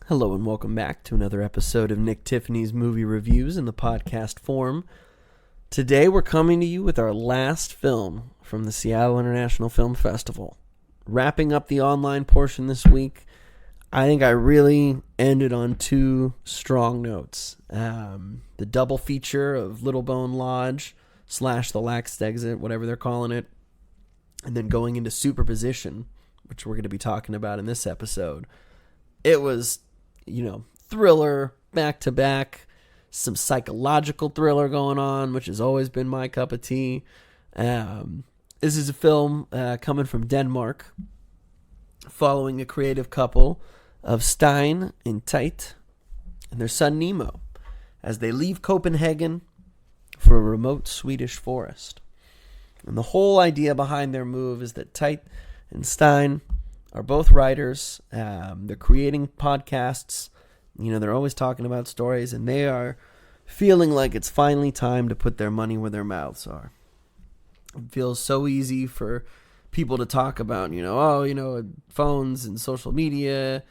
Hello and welcome back to another episode of Nick Tiffany's Movie Reviews in the podcast form. Today we're coming to you with our last film from the Seattle International Film Festival. Wrapping up the online portion this week, I think I really ended on two strong notes. The double feature of Little Bone Lodge / The Last Exit, whatever they're calling it, and then going into Superposition, which we're going to be talking about in this episode. It was, thriller, back-to-back, some psychological thriller going on, which has always been my cup of tea. This is a film coming from Denmark, following a creative couple of Stein and Teit and their son Nemo as they leave Copenhagen for a remote Swedish forest. And the whole idea behind their move is that Teit and Stein are both writers. They're creating podcasts. They're always talking about stories, and they are feeling like it's finally time to put their money where their mouths are. It feels so easy for people to talk about, phones and social media,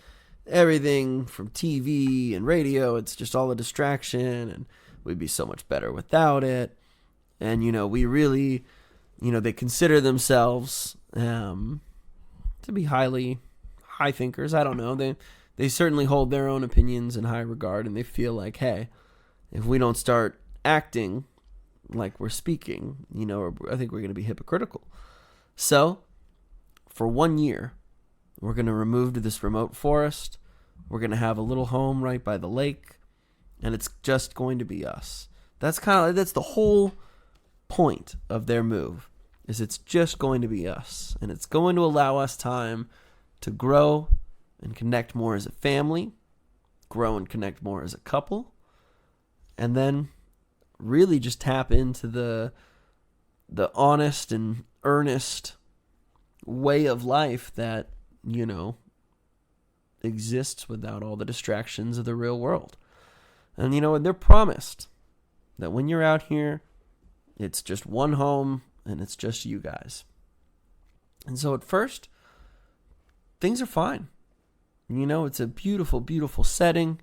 everything from TV and radio. It's just all a distraction, and we'd be so much better without it. And, we really, they consider themselves to be high thinkers. I don't know. They certainly hold their own opinions in high regard, and they feel like, hey, if we don't start acting like we're speaking, I think we're going to be hypocritical. So, for 1 year, we're going to remove to this remote forest. We're going to have a little home right by the lake, and it's just going to be us. That's the whole point of their move, is it's just going to be us, and it's going to allow us time to grow and connect more as a family, grow and connect more as a couple, and then really just tap into the honest and earnest way of life that, exists without all the distractions of the real world. And, they're promised that when you're out here, it's just one home and it's just you guys. And so at first, things are fine. It's a beautiful, beautiful setting.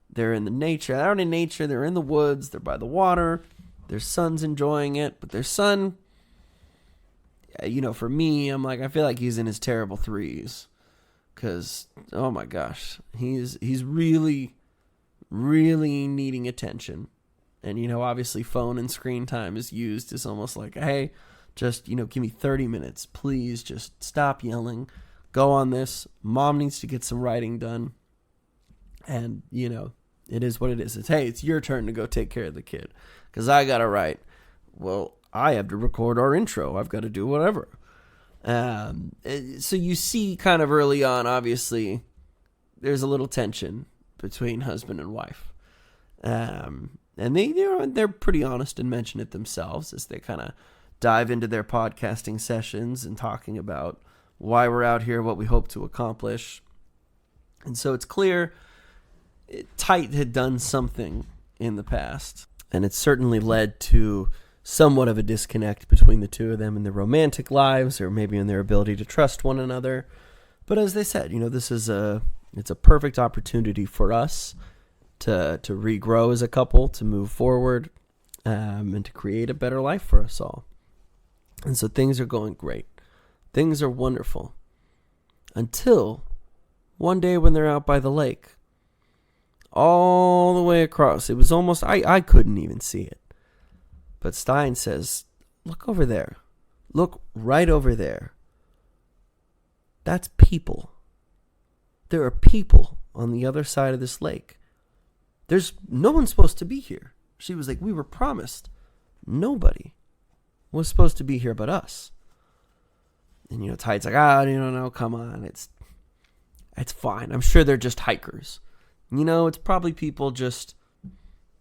They're in the nature. They're out in nature. They're in the woods. They're by the water. Their son's enjoying it. But their son, for me, I'm like, I feel like he's in his terrible threes. Because, oh my gosh, he's really, really needing attention. And, obviously phone and screen time is used as almost like, hey, just, give me 30 minutes. Please just stop yelling. Go on this. Mom needs to get some writing done. And, it is what it is. It's, hey, it's your turn to go take care of the kid. Because I got to write. Well, I have to record our intro. I've got to do whatever. So you see kind of early on, obviously, there's a little tension between husband and wife. And they're pretty honest and mention it themselves as they kind of dive into their podcasting sessions and talking about why we're out here, what we hope to accomplish. And so it's clear Teit had done something in the past, and it certainly led to somewhat of a disconnect between the two of them in their romantic lives, or maybe in their ability to trust one another. But as they said, this is it's a perfect opportunity for us to regrow as a couple, to move forward, and to create a better life for us all. And so things are going great. Things are wonderful. Until one day when they're out by the lake, all the way across, it was almost, I couldn't even see it. But Stein says, look over there. Look right over there. That's people. There are people on the other side of this lake. There's no one supposed to be here. She was like, we were promised. Nobody was supposed to be here but us. And, Teit's like, no, come on. It's fine. I'm sure they're just hikers. It's probably people just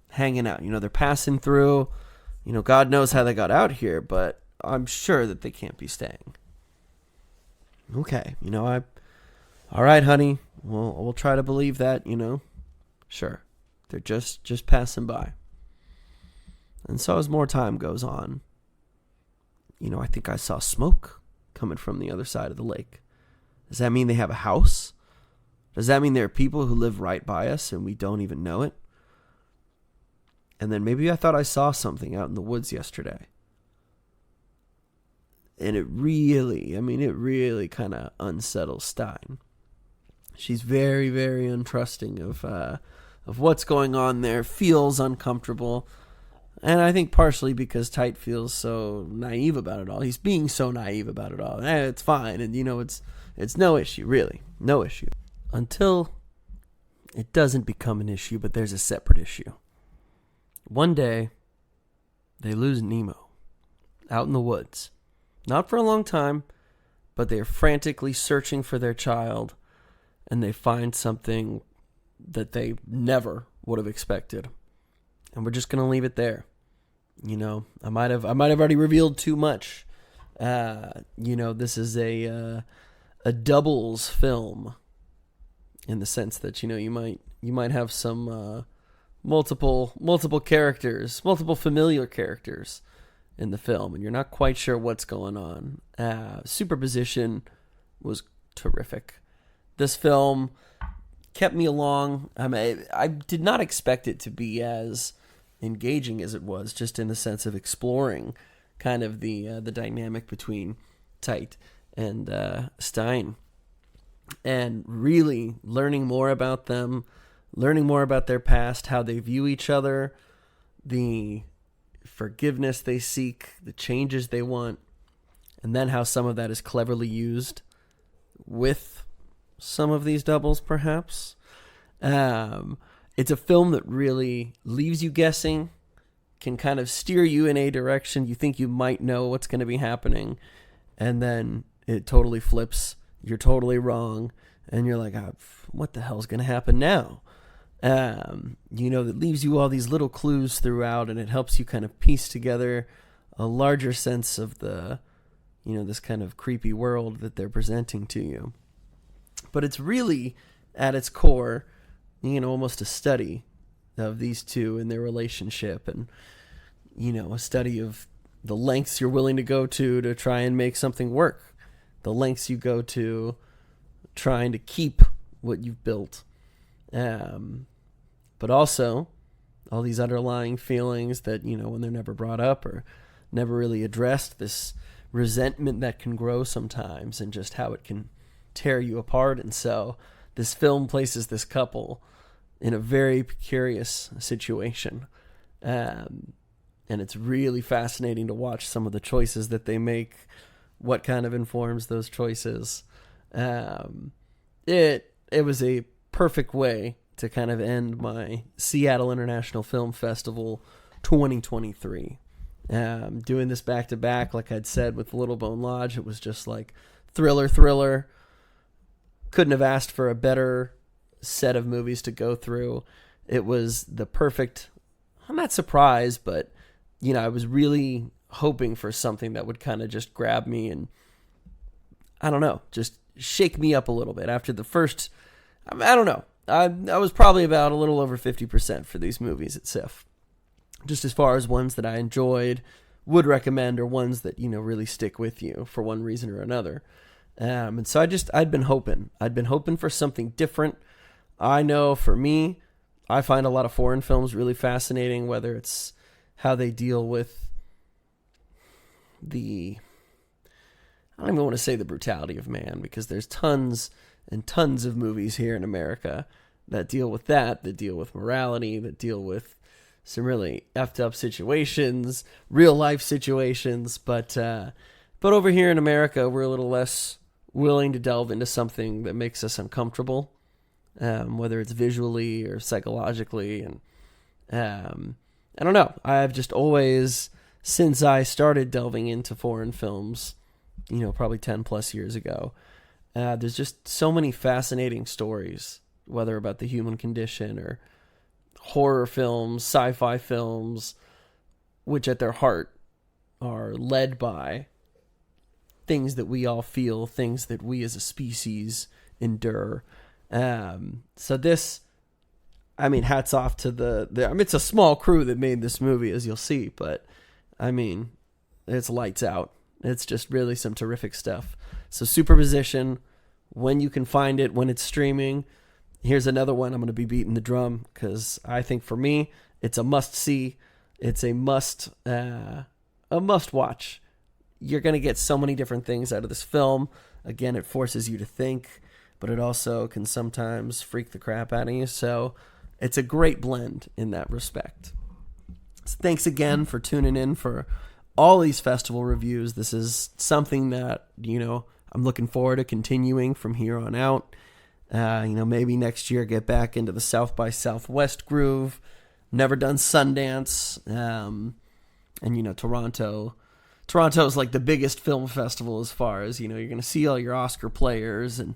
hanging out. They're passing through. God knows how they got out here, but I'm sure that they can't be staying. Okay, all right, honey. We'll try to believe that, Sure. They're just passing by. And so as more time goes on, I think I saw smoke coming from the other side of the lake. Does that mean they have a house? Does that mean there are people who live right by us and we don't even know it? And then maybe I thought I saw something out in the woods yesterday. And it really kind of unsettles Stein. She's very, very untrusting of what's going on there, feels uncomfortable. And I think partially because Teit feels so naive about it all. He's being so naive about it all. It's fine. And, it's no issue, really. No issue. Until it doesn't become an issue, but there's a separate issue. One day, they lose Nemo out in the woods. Not for a long time, but they're frantically searching for their child, and they find something that they never would have expected. And we're just going to leave it there. I might have already revealed too much. This is a doubles film in the sense that, you might have some multiple characters, multiple familiar characters in the film, and you're not quite sure what's going on. Superposition was terrific. This film kept me along. I did not expect it to be as engaging as it was, just in the sense of exploring kind of the dynamic between Teit and Stein, and really learning more about them, learning more about their past, how they view each other, the forgiveness they seek, the changes they want, and then how some of that is cleverly used with some of these doubles, perhaps. It's a film that really leaves you guessing, can kind of steer you in a direction. You think you might know what's going to be happening, and then it totally flips. You're totally wrong, and you're like, what the hell's going to happen now? That leaves you all these little clues throughout, and it helps you kind of piece together a larger sense of the, this kind of creepy world that they're presenting to you. But it's really, at its core, almost a study of these two and their relationship, and, a study of the lengths you're willing to go to try and make something work, the lengths you go to trying to keep what you've built. But also all these underlying feelings that, when they're never brought up or never really addressed, this resentment that can grow sometimes, and just how it can tear you apart. And so this film places this couple in a very precarious situation. And it's really fascinating to watch some of the choices that they make, what kind of informs those choices. It was a perfect way to kind of end my Seattle International Film Festival 2023. Doing this back to back, like I'd said with Little Bone Lodge, it was just like thriller. Couldn't have asked for a better set of movies to go through. It was the perfect, I'm not surprised, but I was really hoping for something that would kind of just grab me and, I don't know, just shake me up a little bit. After the first, I don't know, I was probably about a little over 50% for these movies at SIFF. Just as far as ones that I enjoyed, would recommend, or ones that, really stick with you for one reason or another. And so I'd been hoping for something different. I know for me, I find a lot of foreign films really fascinating, whether it's how they deal with I don't even want to say the brutality of man, because there's tons and tons of movies here in America that deal with that deal with morality, that deal with some really effed up situations, real life situations. But over here in America, we're a little less willing to delve into something that makes us uncomfortable, whether it's visually or psychologically. And I don't know. I've just always, since I started delving into foreign films, probably 10 plus years ago, there's just so many fascinating stories, whether about the human condition or horror films, sci-fi films, which at their heart are led by things that we all feel, things that we as a species endure. So this, hats off to it's a small crew that made this movie, as you'll see, but it's lights out. It's just really some terrific stuff. So Superposition, when you can find it, when it's streaming, Here's another one. I'm going to be beating the drum because I think for me, it's a must-see. It's a must watch. You're going to get so many different things out of this film. Again, it forces you to think, but it also can sometimes freak the crap out of you. So it's a great blend in that respect. So thanks again for tuning in for all these festival reviews. This is something that, I'm looking forward to continuing from here on out. Maybe next year get back into the South by Southwest groove. Never done Sundance. And Toronto. Toronto's like the biggest film festival as far as, you're going to see all your Oscar players and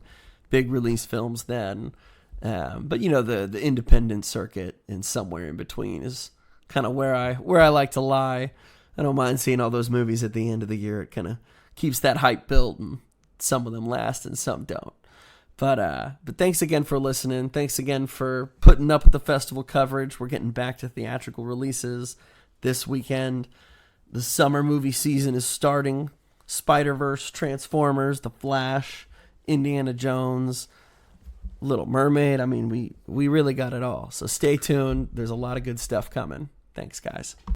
big release films then. But the independent circuit and somewhere in between is kind of where I like to lie. I don't mind seeing all those movies at the end of the year. It kind of keeps that hype built, and some of them last and some don't. But thanks again for listening. Thanks again for putting up with the festival coverage. We're getting back to theatrical releases this weekend. The summer movie season is starting. Spider-Verse, Transformers, The Flash, Indiana Jones, Little Mermaid. I mean, we really got it all. So stay tuned. There's a lot of good stuff coming. Thanks, guys.